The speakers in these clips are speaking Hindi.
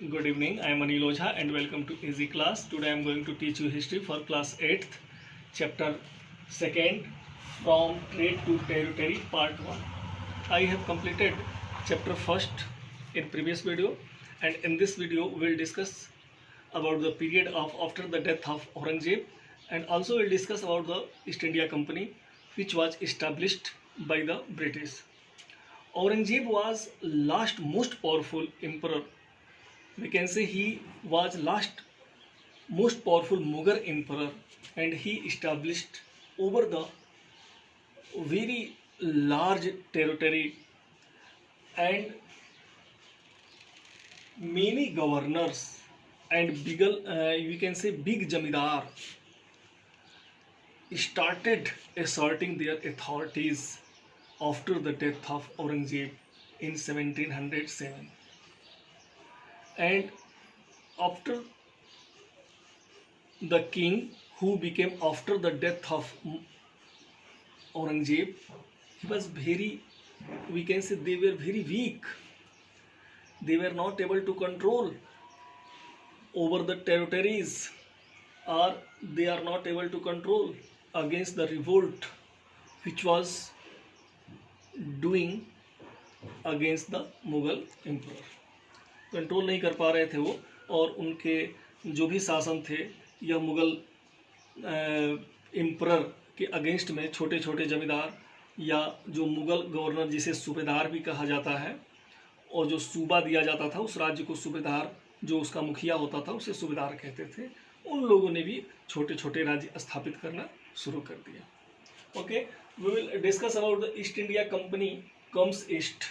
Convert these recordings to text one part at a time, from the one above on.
Good evening. I am Anil Ojha and welcome to Easy Class. Today I am going to teach you history for class 8th, chapter 2nd, from trade to territory, part 1. I have completed chapter 1st in previous video, and in this video we will discuss about the period of after the death of Aurangzeb, and also we will discuss about the East India Company which was established by the British. Aurangzeb was last most powerful emperor. We can say he was last most powerful Mughal emperor, and he established over the very large territory and many governors and big, we can say big jamidar started asserting their authorities after the death of Aurangzeb in 1707. And after the king who became after the death of Aurangzeb, he was very, we can say they were very weak. They were not able to control over the territories, or they are not able to control against the revolt which was doing against the Mughal emperor. Control नहीं कर पा रहे थे वो, और उनके जो भी शासन थे यह मुग़ल एम्परर के अगेंस्ट में छोटे छोटे जमींदार या जो मुग़ल गवर्नर जिसे सूबेदार भी कहा जाता है, और जो सूबा दिया जाता था उस राज्य को सूबेदार, जो उसका मुखिया होता था उसे सूबेदार कहते थे, उन लोगों ने भी छोटे छोटे राज्य स्थापित करना शुरू कर दिया. Okay, we will discuss about the East India Company comes east.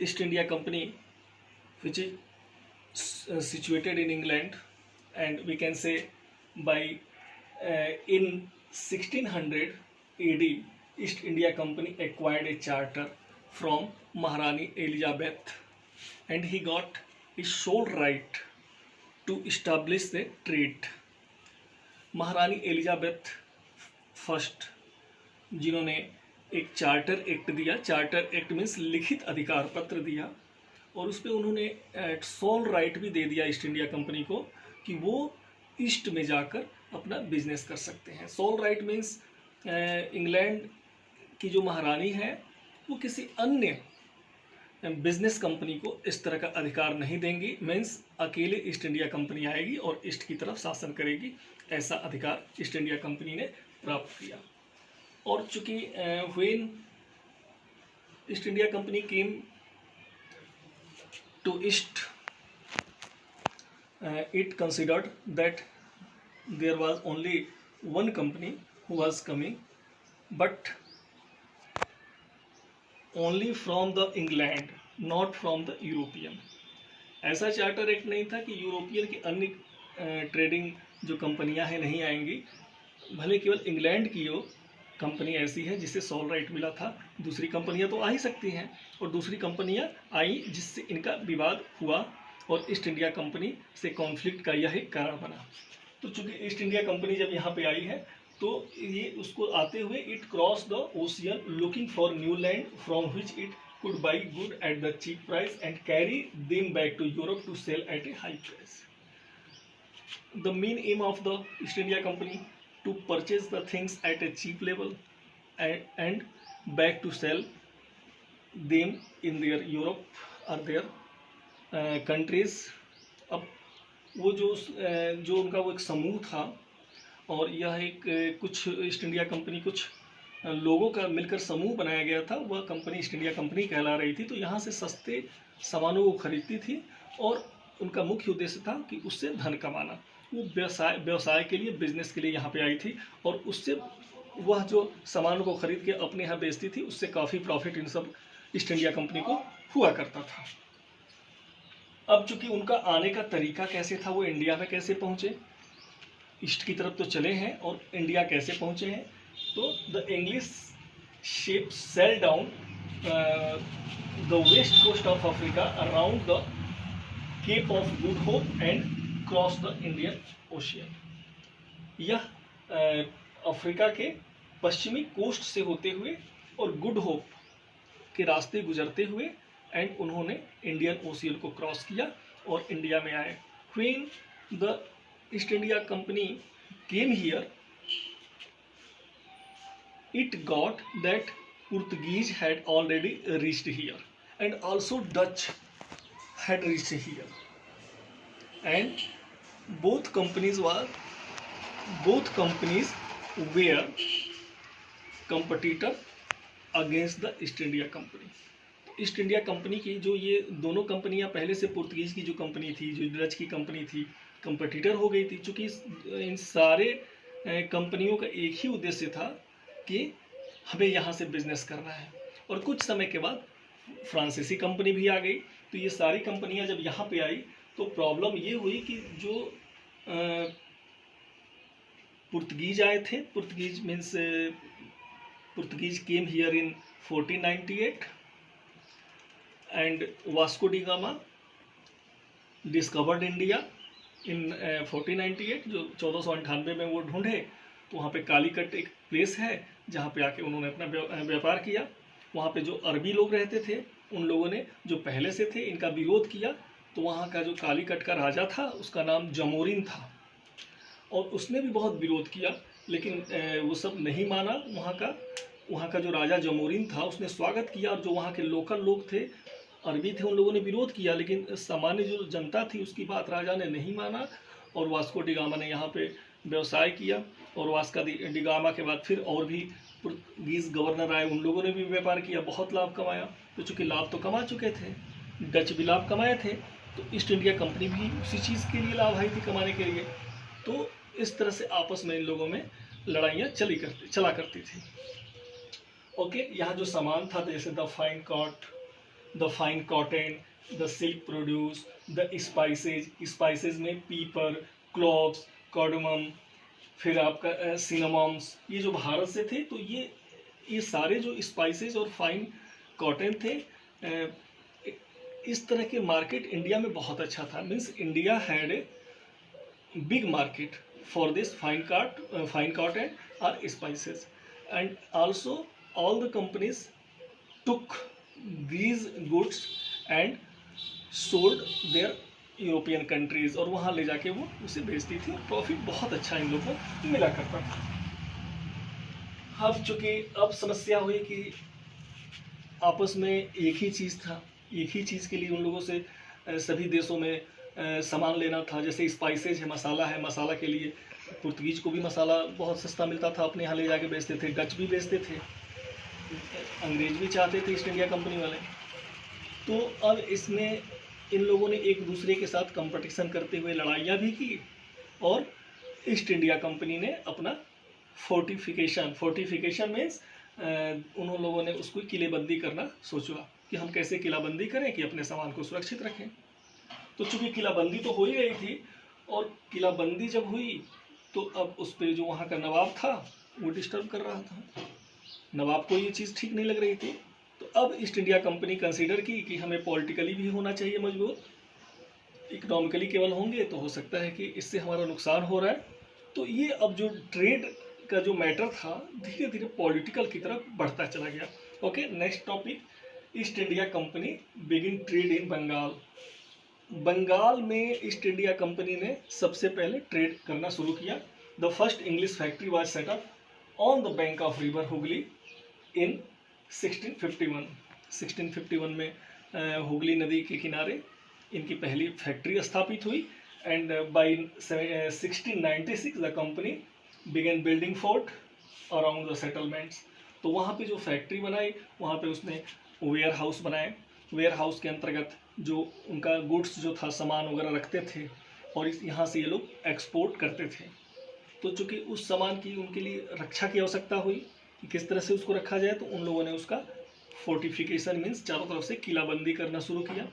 East India Company, which is situated in England, and we can say by in 1600 AD, East India Company acquired a charter from Maharani Elizabeth, and he got a sole right to establish the trade. महारानी एलिजाबेथ फर्स्ट, जिन्होंने एक चार्टर एक्ट दिया. चार्टर एक्ट मीन्स लिखित अधिकार पत्र दिया, और उस पर उन्होंने सोल राइट भी दे दिया ईस्ट इंडिया कंपनी को कि वो ईस्ट में जाकर अपना बिजनेस कर सकते हैं. सोल राइट मीन्स इंग्लैंड की जो महारानी है वो किसी अन्य बिजनेस कंपनी को इस तरह का अधिकार नहीं देंगी. मीन्स अकेले ईस्ट इंडिया कंपनी आएगी और ईस्ट की तरफ शासन करेगी. ऐसा अधिकार ईस्ट इंडिया कंपनी ने प्राप्त किया. और चूंकि when East India Company came to east, it considered that there was only one company who was coming, but only from the England, not from the European. ऐसा चार्टर एक्ट नहीं था कि यूरोपियन की अन्य ट्रेडिंग जो कंपनियां हैं नहीं आएंगी, भले केवल इंग्लैंड की हो कंपनी ऐसी है जिसे सोल राइट मिला था. दूसरी कंपनियां तो आ ही सकती हैं, और दूसरी कंपनियां आई जिससे इनका विवाद हुआ और ईस्ट इंडिया कंपनी से कॉन्फ्लिक्ट का यह एक कारण बना. तो चूंकि ईस्ट इंडिया कंपनी जब यहाँ पे आई है तो ये उसको आते हुए it cross the ocean looking for new land from which it could buy good at the cheap price and carry them back to Europe to sell at a high price. The main aim of the East India Company to purchase the things at a cheap level and back to sell them in their Europe or their countries. अब वो जो उनका वो एक समूह था, और यह एक कुछ ईस्ट इंडिया कंपनी कुछ लोगों का मिलकर समूह बनाया गया था. वह कंपनी ईस्ट इंडिया कंपनी कहला रही थी. तो यहाँ से सस्ते सामानों को खरीदती थी, और उनका मुख्य उद्देश्य था कि उससे धन कमाना. वो व्यवसाय के लिए, बिजनेस के लिए यहाँ पे आई थी, और उससे वह जो सामानों को खरीद के अपने यहाँ बेचती थी उससे काफ़ी प्रॉफिट इन सब ईस्ट इंडिया कंपनी को हुआ करता था. अब चूंकि उनका आने का तरीका कैसे था, वो इंडिया में कैसे पहुँचे, ईस्ट की तरफ तो चले हैं, और इंडिया कैसे पहुँचे हैं. तो the English ship sail down the west coast of Africa around the Cape of Good Hope and cross the Indian Ocean. यह अफ्रीका के पश्चिमी कोस्ट से होते हुए और गुड होप के रास्ते गुजरते हुए एंड उन्होंने इंडियन ओशियन को क्रॉस किया और इंडिया में आए. When the East India Company came here, it got that Portuguese had already reached here and also Dutch had reached here, and both companies were competitor against the East India Company. East India company की जो ये दोनों कंपनियां पहले से पुर्तगीज की जो कंपनी थी, जो डच की कंपनी थी, कंपटीटर हो गई थी. चूंकि इन सारे कंपनियों का एक ही उद्देश्य था कि हमें यहाँ से बिजनेस करना है. और कुछ समय के बाद फ्रांसीसी कंपनी भी आ गई. तो ये सारी कंपनियां जब यहाँ पे आई तो प्रॉब्लम ये हुई कि जो पुर्तगीज आए थे, Portuguese came here in 1498 and Vasco D gamma discovered India in 1498. जो 1498 में वो ढूंढे तो वहाँ पे कालीकट एक प्लेस है जहाँ पे आके उन्होंने अपना व्यापार किया. वहाँ पे जो अरबी लोग रहते थे उन लोगों ने जो पहले से थे इनका विरोध किया. तो वहाँ का जो कालीकट का राजा था उसका नाम जमोरिन था और उसने भी बहुत विरोध किया, लेकिन वो सब नहीं माना. वहाँ का जो राजा जमोरिन था उसने स्वागत किया और जो वहाँ के लोकल लोग थे, अरबी थे, उन लोगों ने विरोध किया. लेकिन सामान्य जो जनता थी उसकी बात राजा ने नहीं माना और वास्को डी गामा ने यहाँ पे व्यवसाय किया. और वास्को डी गामा के बाद फिर और भी पुर्तगीज गवर्नर आए, उन लोगों ने भी व्यापार किया, बहुत लाभ कमाया. तो चूँकि लाभ तो कमा चुके थे, डच भी लाभ कमाए थे, तो ईस्ट इंडिया कंपनी भी उसी चीज़ के लिए लाभ आई थी कमाने के लिए. तो इस तरह से आपस में इन लोगों में लड़ाइयाँ चला करती थी. ओके, यहाँ जो सामान था जैसे the fine cotton, the silk produce, the spices में पीपर, क्लोव्स, कार्डमम, फिर आपका सिनेमम्स, ये जो भारत से थे. तो ये सारे जो स्पाइसेज और फाइन कॉटन थे, इस तरह के मार्केट इंडिया में बहुत अच्छा था. Means India had a big market for this fine cotton और spices. And also all the companies took these goods and sold their European countries, और वहाँ ले जाके वो उसे बेचती थी और प्रॉफिट बहुत अच्छा इन लोगों को मिला करता था. अब चूँकि अब समस्या हुई कि आपस में एक ही चीज़ था, एक ही चीज़ के लिए उन लोगों से सभी देशों में सामान लेना था. जैसे स्पाइसेज है, मसाला के लिए पुर्तगीज को भी मसाला बहुत सस्ता मिलता था, अपने यहाँ ले जाके बेचते थे. डच भी बेचते थे, अंग्रेज भी चाहते थे ईस्ट इंडिया कंपनी वाले. तो अब इसमें इन लोगों ने एक दूसरे के साथ कंपटीशन करते हुए लड़ाइयाँ भी की और ईस्ट इंडिया कंपनी ने अपना फोर्टिफिकेशन मीन्स उन लोगों ने उसको किलेबंदी करना सोचा कि हम कैसे किलाबंदी करें कि अपने सामान को सुरक्षित रखें. तो चूँकि किलाबंदी तो हो ही रही थी और किलाबंदी जब हुई तो अब उस पर जो वहाँ का नवाब था वो डिस्टर्ब कर रहा था. नवाब को ये चीज़ ठीक नहीं लग रही थी. तो अब ईस्ट इंडिया कंपनी कंसीडर की कि हमें पॉलिटिकली भी होना चाहिए मजबूत, इकोनॉमिकली केवल होंगे तो हो सकता है कि इससे हमारा नुकसान हो रहा है. तो ये अब जो ट्रेड का जो मैटर था धीरे धीरे पॉलिटिकल की तरफ बढ़ता चला गया. Okay, next topic, East India Company begin trade in Bengal. Bengal में ईस्ट इंडिया कंपनी ने सबसे पहले ट्रेड करना शुरू किया. The first English factory was set up on the bank of river Hooghly in 1651. 1651 में हुगली नदी के किनारे इनकी पहली फैक्ट्री स्थापित हुई. And by 1696 the company began building fort around the settlements. तो वहाँ पे जो फैक्ट्री बनाई वहाँ पे उसने वेयर हाउस बनाए. वेयर हाउस के अंतर्गत जो उनका गुड्स जो था, सामान वगैरह रखते थे और यहाँ से ये लोग एक्सपोर्ट करते थे. तो चूँकि उस सामान की उनके लिए रक्षा की आवश्यकता हुई कि किस तरह से उसको रखा जाए, तो उन लोगों ने उसका फोर्टिफिकेशन मीन्स चारों तरफ से किलाबंदी करना शुरू किया.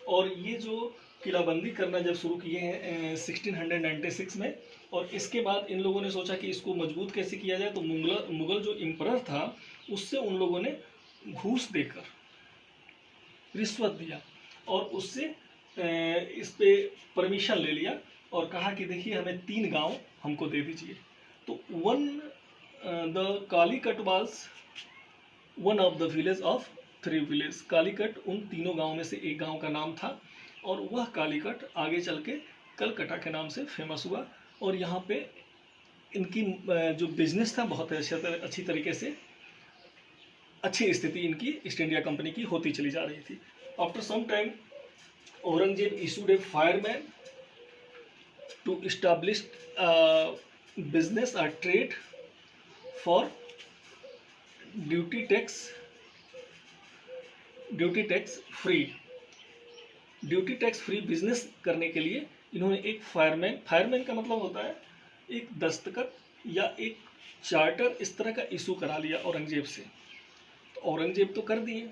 और ये जो किलाबंदी करना जब शुरू किए हैं 1696 में, और इसके बाद इन लोगों ने सोचा कि इसको मजबूत कैसे किया जाए. तो मुगल जो एम्परर था उससे उन लोगों ने घूस देकर, रिश्वत दिया और उससे इस पे परमिशन ले लिया और कहा कि देखिए हमें 3 गांव हमको दे दीजिए. तो the Calicut was one of the village of 3 village. Calicut उन तीनों गांव में से एक गांव का नाम था और वह कालीकट आगे चल के कलकत्ता के नाम से फेमस हुआ। और यहाँ पे इनकी जो बिजनेस था बहुत अच्छी तरीके से अच्छी स्थिति इनकी ईस्ट इंडिया कंपनी की होती चली जा रही थी। After some time Aurangzeb issued a firman to establish business और trade for duty tax free business करने के लिए इन्होंने एक फायरमैन का मतलब होता है एक दस्तखत या एक चार्टर इस तरह का इशू करा लिया औरंगजेब से। तो औरंगजेब तो कर दिए,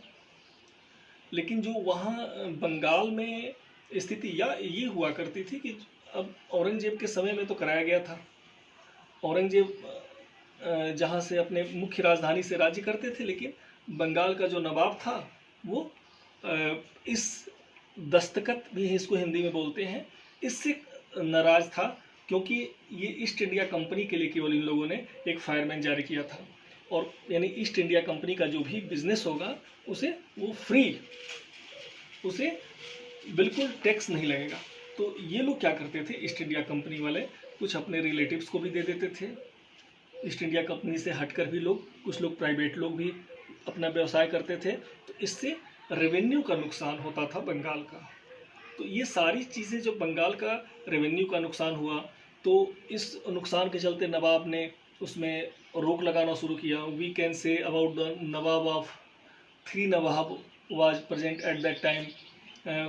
लेकिन जो वहाँ बंगाल में स्थिति या ये हुआ करती थी कि अब औरंगजेब के समय में तो कराया गया था। औरंगजेब जहाँ से अपने मुख्य राजधानी से राज्य करते थे, लेकिन बंगाल का जो नवाब था वो इस दस्तखत भी इसको हिंदी में बोलते हैं, इससे नाराज था, क्योंकि ये ईस्ट इंडिया कंपनी के लिए केवल इन लोगों ने एक फायरमैन जारी किया था। और यानी ईस्ट इंडिया कंपनी का जो भी बिजनेस होगा उसे वो फ्री, उसे बिल्कुल टैक्स नहीं लगेगा। तो ये लोग क्या करते थे, ईस्ट इंडिया कंपनी वाले कुछ अपने रिलेटिव्स को भी दे देते थे। ईस्ट इंडिया कंपनी से हटकर भी कुछ लोग प्राइवेट लोग भी अपना व्यवसाय करते थे। तो इससे रेवेन्यू का नुकसान होता था बंगाल का। तो ये सारी चीज़ें जब बंगाल का रेवेन्यू का नुकसान हुआ, तो इस नुकसान के चलते नवाब ने उसमें रोक लगाना शुरू किया। We can say about the nawab of 3 nawab was present at that time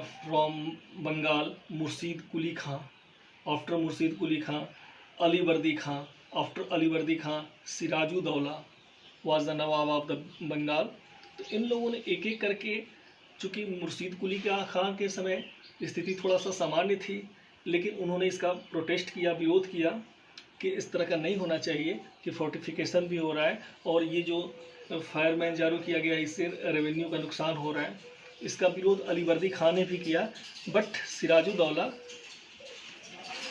from Bengal. Murshid Quli Khan, after Murshid Quli Khan Alivardi Khan, after Alivardi Khan Sirajuddaulah was the nawab of the Bengal. तो इन लोगों ने एक एक करके, चूँकि मुर्शीद कुली खां के समय स्थिति थोड़ा सा सामान्य थी, लेकिन उन्होंने इसका प्रोटेस्ट किया, विरोध किया कि इस तरह का नहीं होना चाहिए कि फोर्टिफिकेशन भी हो रहा है और ये जो फायरमैन जारी किया गया इससे रेवेन्यू का नुकसान हो रहा है। इसका विरोध अलीवर्दी खान ने भी किया, but Sirajuddaula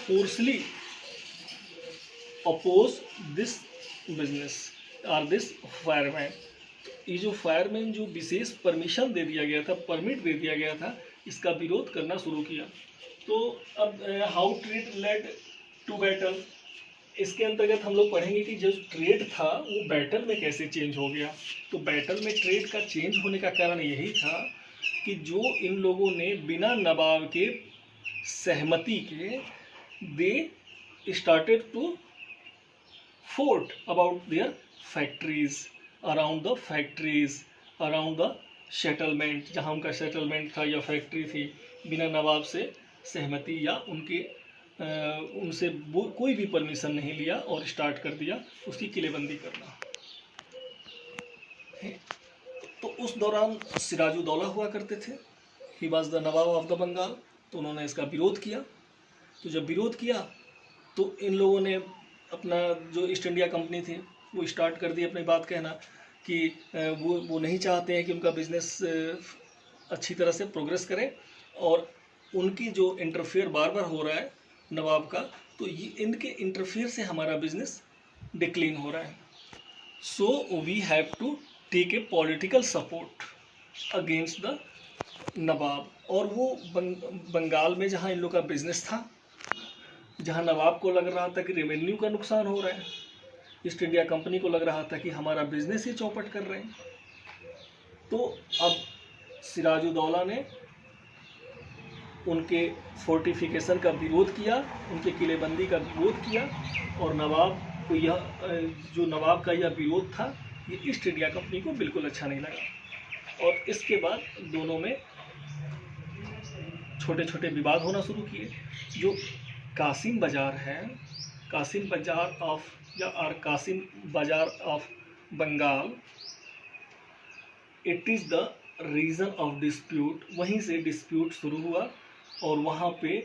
forcefully oppose this business और दिस फायरमैन। ये जो फायरमैन जो विशेष परमिशन दे दिया गया था, परमिट दे दिया गया था, इसका विरोध करना शुरू किया। तो अब how trade led to battle, इसके अंतर्गत हम लोग पढ़ेंगे कि जो ट्रेड था वो बैटल में कैसे चेंज हो गया। तो बैटल में ट्रेड का चेंज होने का कारण यही था कि जो इन लोगों ने बिना नवाब के सहमति के they started to fort about their factories, around the settlement, जहाँ उनका सेटलमेंट था या फैक्ट्री थी, बिना नवाब से सहमति या उनसे कोई भी परमिशन नहीं लिया और स्टार्ट कर दिया उसकी किलेबंदी करना। तो उस दौरान सिराजुद्दौला हुआ करते थे, he was the nawab of the Bengal. तो उन्होंने इसका विरोध किया। तो जब विरोध किया तो इन लोगों ने अपना जो ईस्ट इंडिया कंपनी थी वो स्टार्ट कर दी अपनी बात कहना कि वो नहीं चाहते हैं कि उनका बिजनेस अच्छी तरह से प्रोग्रेस करे, और उनकी जो इंटरफेयर बार बार हो रहा है नवाब का, तो ये इनके इंटरफेयर से हमारा बिजनेस डिक्लीन हो रहा है। So we have to take a political support against the nawab. और वो बंगाल में जहाँ इन लोग का बिजनेस था, जहाँ नवाब को लग रहा था कि रेवेन्यू का नुकसान हो रहा है, ईस्ट इंडिया कंपनी को लग रहा था कि हमारा बिजनेस ही चौपट कर रहे हैं, तो अब सिराजुद्दौला ने उनके फोर्टिफिकेशन का विरोध किया, उनके किलेबंदी का विरोध किया, और नवाब को यह जो नवाब का यह विरोध था ये ईस्ट इंडिया कंपनी को बिल्कुल अच्छा नहीं लगा। और इसके बाद दोनों में छोटे छोटे विवाद होना शुरू किए। जो कासिम बाजार है, Qasim Bazaar of Kasim Bazaar of Bengal, it is the reason of dispute. वहीं से डिस्प्यूट शुरू हुआ और वहाँ पे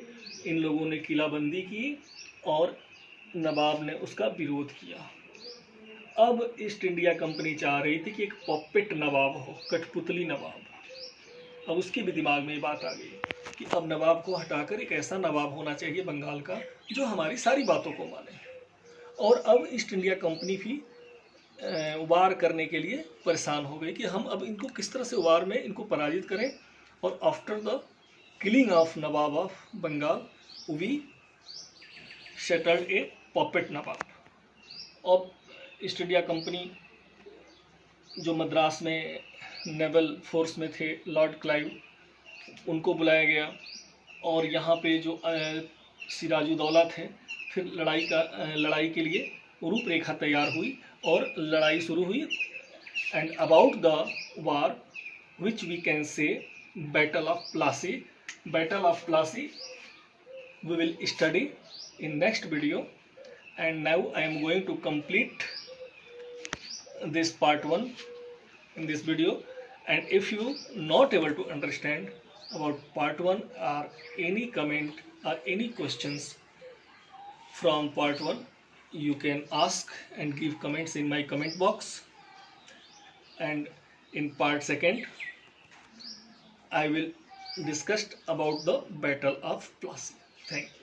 इन लोगों ने किलाबंदी की और नवाब ने उसका विरोध किया। अब ईस्ट इंडिया कंपनी चाह रही थी कि एक पॉपेट नवाब हो, कठपुतली नवाब। अब उसके भी दिमाग में ये बात आ गई कि अब नवाब को हटाकर एक ऐसा नवाब होना चाहिए बंगाल का जो हमारी सारी बातों को माने। और अब ईस्ट इंडिया कंपनी भी वार करने के लिए परेशान हो गए कि हम अब इनको किस तरह से वार में इनको पराजित करें। और after the killing of nawab of Bengal we settled a puppet nawab. अब ईस्ट इंडिया कंपनी जो मद्रास में नेवल फोर्स में थे, लॉर्ड क्लाइव, उनको बुलाया गया और यहाँ पे जो सिराजुद्दौला थे, फिर लड़ाई के लिए रूपरेखा तैयार हुई और लड़ाई शुरू हुई। And about the war which we can say battle of Plassey we will study in next video. And now I am going to complete this part 1 in this video. And if you not able to understand about part 1 or any comment or any questions from part 1, you can ask and give comments in my comment box. And in part 2 I will discuss about the battle of Plassey. Thank you.